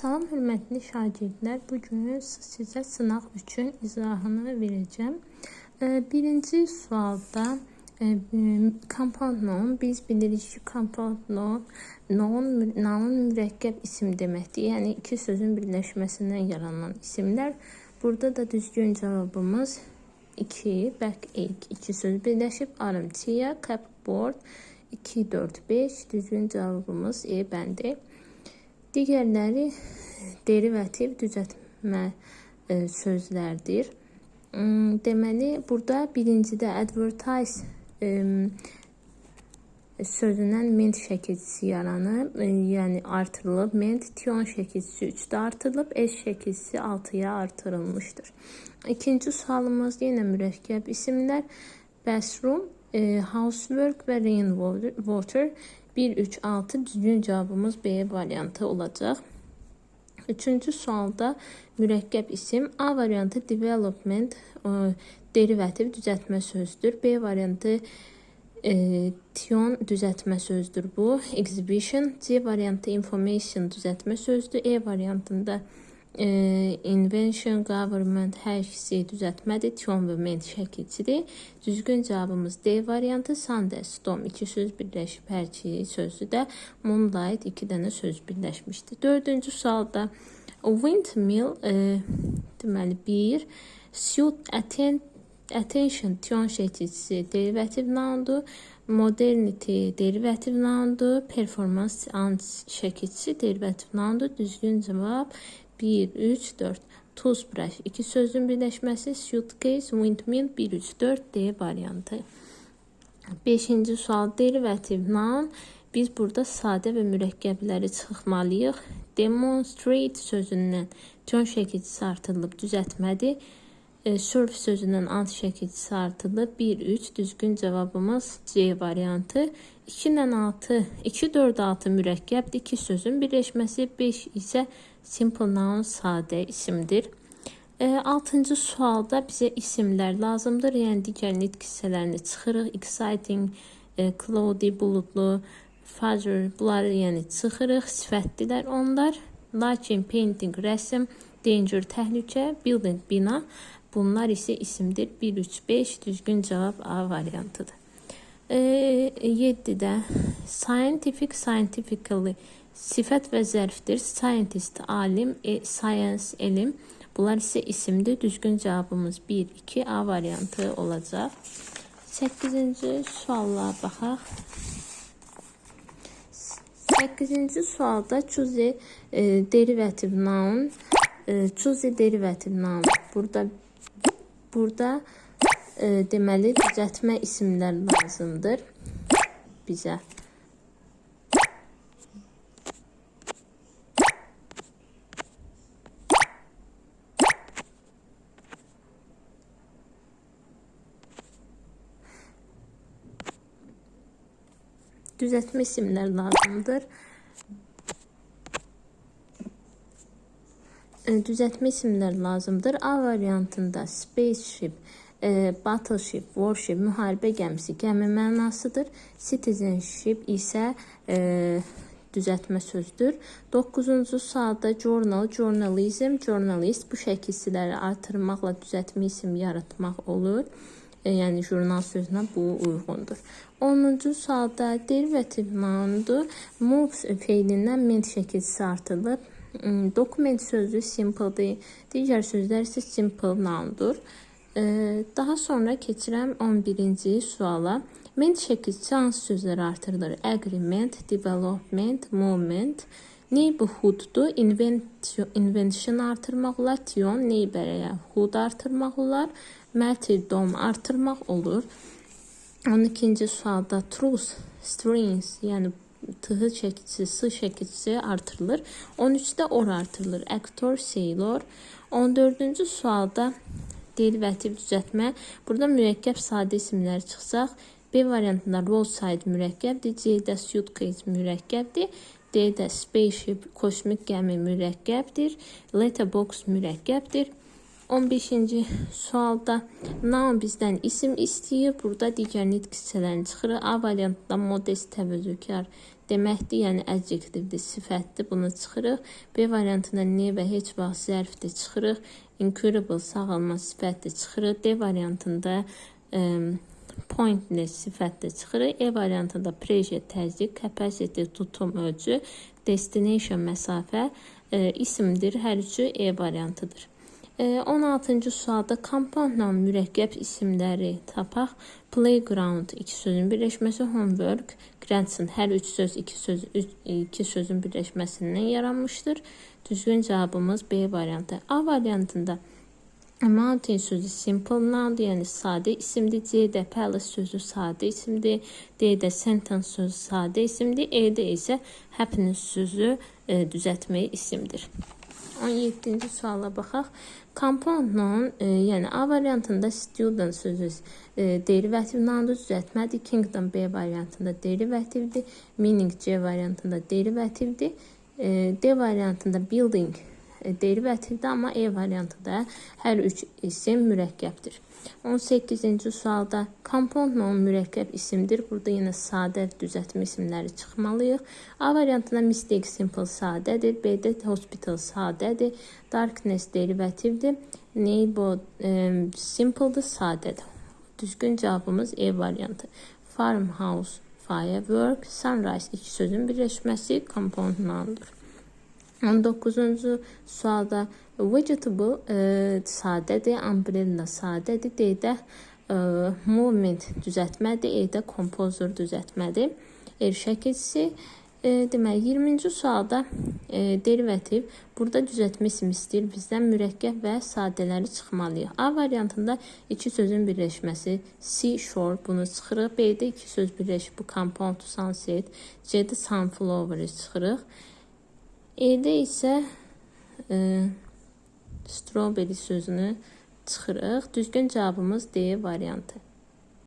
Salam hörmətli şagirdlər, bugün sizə sınaq üçün izahını verəcəm. Birinci sualda compound noun, biz bilirik ki, compound noun mürəkkəb isim deməkdir. Yəni iki sözün birləşməsindən yaranan isimlər. Burada da düzgün cavabımız 2, backache, iki söz birləşib, armchair, cupboard, 2, 4, 5. Düzgün cavabımız E bəndi. Digərləri derivativ düzəltmə sözlərdir. Deməli, burada birincidə advertise sözündən ment şəkilçisi yaranıb, yəni artırılıb. Ment tion şəkilçisi 3-də artırılıb, s şəkilçisi 6-ya artırılmışdır. İkinci sualımız yenə mürəkkəb isimlər. Bathroom, housework və rainwater. 1, 3, 6 düzgün cavabımız B variantı olacaq. Üçüncü sualda mürəkkəb isim. A variantı development, derivativ düzəltmə sözdür. B variantı tion düzəltmə sözdür bu. Exhibition. C variantı information düzəltmə sözdür. E variantında invention, government hər ikisi düzəltmədir. Tion və ment şəkilçidir. Düzgün cavabımız D variantı. Thunderstorm, iki söz birləşib, hər iki sözü də moonlight, iki dənə söz birləşmişdir. Dördüncü sualda windmill, deməli 1, suit attention tion şəkilçisi derivativ noundur. Modernity derivativ noundur. Performance şəkilçisi derivativ noundur. Düzgün cavab 1, 3, 4. Toothbrush, iki sözün birləşməsi. Suitcase, windmill, 1, 3, 4. D variantı. Beşinci sual derivativ noun. Biz burada sadə və mürəkkəbləri çıxmalıyıq. Demonstrate sözündən tion şəkilçisi artırılıb, düzəltmədir. Serve sözündən ant şəkilçisi artırılıb. 1, 3. Düzgün cavabımız C variantı. 2 ilə 6, 2, 4, 6 mürəkkəbdir. İki sözün birləşməsi. 5 isə simple noun, sadə isimdir. 6-cı sualda bizə isimlər lazımdır. Yəni digər nitq hissələrini çıxırıq. Exciting, cloudy, buludlu, father, bunları yəni çıxırıq. Sifətdilər onlar. Lakin painting, rəsm, danger, təhlükə, building, bina. Bunlar isə isimdir. 1, 3, 5. Düzgün cavab A variantıdır. 7-də scientific, scientifically sifət və zərfdir. Scientist, alim, science, elm. Bunlar isə isimdir. Düzgün cavabımız 1, 2 A variantı olacaq. 8-ci sualla baxaq. 8-ci sualda choose derivative noun. Choose derivative noun. Burada deməli düzəltmə isimlər lazımdır bizə. Düzəltmə isimlər lazımdır. Düzəltmə isimlər lazımdır. A variantında spaceship, battleship, warship, müharibə gəmisi, gəmi mənasıdır. Citizenship isə düzəltmə sözdür. 9-cu sualda journal, journalism, journalist bu şəkilçiləri artırmaqla düzəltmə isim yaratmaq olur. Yəni jurnal sözünə bu uyğundur. 10-cu sualda derivativ noundur. Moves feilindən ment şəkilçisi artırılıb. Document sözü simpledir. Digər sözlər isə simple noundur. Daha sonra keçirəm 11-ci suala. Ment şəkilçisi hansı sözlər artırılır? Agreement, development, movement. Neighborhooddur. Invention artırmaq olar. Tion, neighbor'a hood artırmaq olar. Martyrdom artırmaq olur. 12-ci sualda truth, strings, yəni tığı şəkilçisi, sı şəkilçisi artırılır. 13-də or artırılır. Actor, sailor. 14-cü sualda derivativ düzəltmə. Burada mürəkkəb sadə isimlər çıxsaq. B variantında roadside mürəkkəbdir. C-də suitcase mürəkkəbdir. D-də spaceship, kosmik gəmi mürəkkəbdir. Letterbox mürəkkəbdir. 15-ci sualda noun bizdən isim istəyir. Burada digər nitq hissələrini çıxırıq. A variantında modest, təvəzzükar, deməkdir, yəni adjektivdir, sifətdir, bunu çıxırıq. B variantında ne və heç vaxt zərfdir, çıxırıq. Incurable sağalma sifətdir, çıxırıq. D variantında pointless sifətdir, çıxırıq. E variantında pressure təzyiq, capacity tutum ölçü, destination məsafə isimdir. Hər üçü E variantıdır. 16-cı sualda compoundla mürəkkəb isimləri tapaq. Playground iki sözün birləşməsi, homework, grandson hər üç söz iki sözün birləşməsindən yaranmışdır. Düzgün cavabımız B variantı. A variantında mountain sözü simple noun, yəni sadə isimdir. C-də palace sözü sadə isimdir. D-də sentence sözü sadə isimdir. E-də isə happiness sözü düzəltmək isimdir. 17-ci suala baxaq. Compound noun, yəni A variantında student sözü derivativ noundur, düzəltmədir. Kingdom B variantında derivativdir. Meaning C variantında derivativdir. D variantında building derivativdir, amma E variantında hər üç isim mürəkkəbdir. 18-ci sualda compound noun mürəkkəb isimdir. Burada yenə sadə düzəltmə isimləri çıxmalıyıq. A variantında mistake simple sadədir. B-də hospital sadədir. Darkness derivativdir. Neighbor simpledir, sadədir. Düzgün cavabımız E variantı. Farmhouse firework, sunrise iki sözün birləşməsi compound noundur. 19-cu sualda vegetable sadədir, umbrella sadədir. D-də movement düzəltmədir, E-də composer düzəltmədir. R şəkilçisi. Deməli 20-ci sualda derivativ burada düzəltmə isim istəyir. Bizdən mürəkkəb və sadələri çıxmalıyıq. A variantında iki sözün birləşməsi seashore, bunu çıxırıq. B-də iki söz birləşib bu compound sunset. C-də sunflower çıxırıq. E-də isə strawberry sözünü çıxırıq. Düzgün cavabımız D variantı.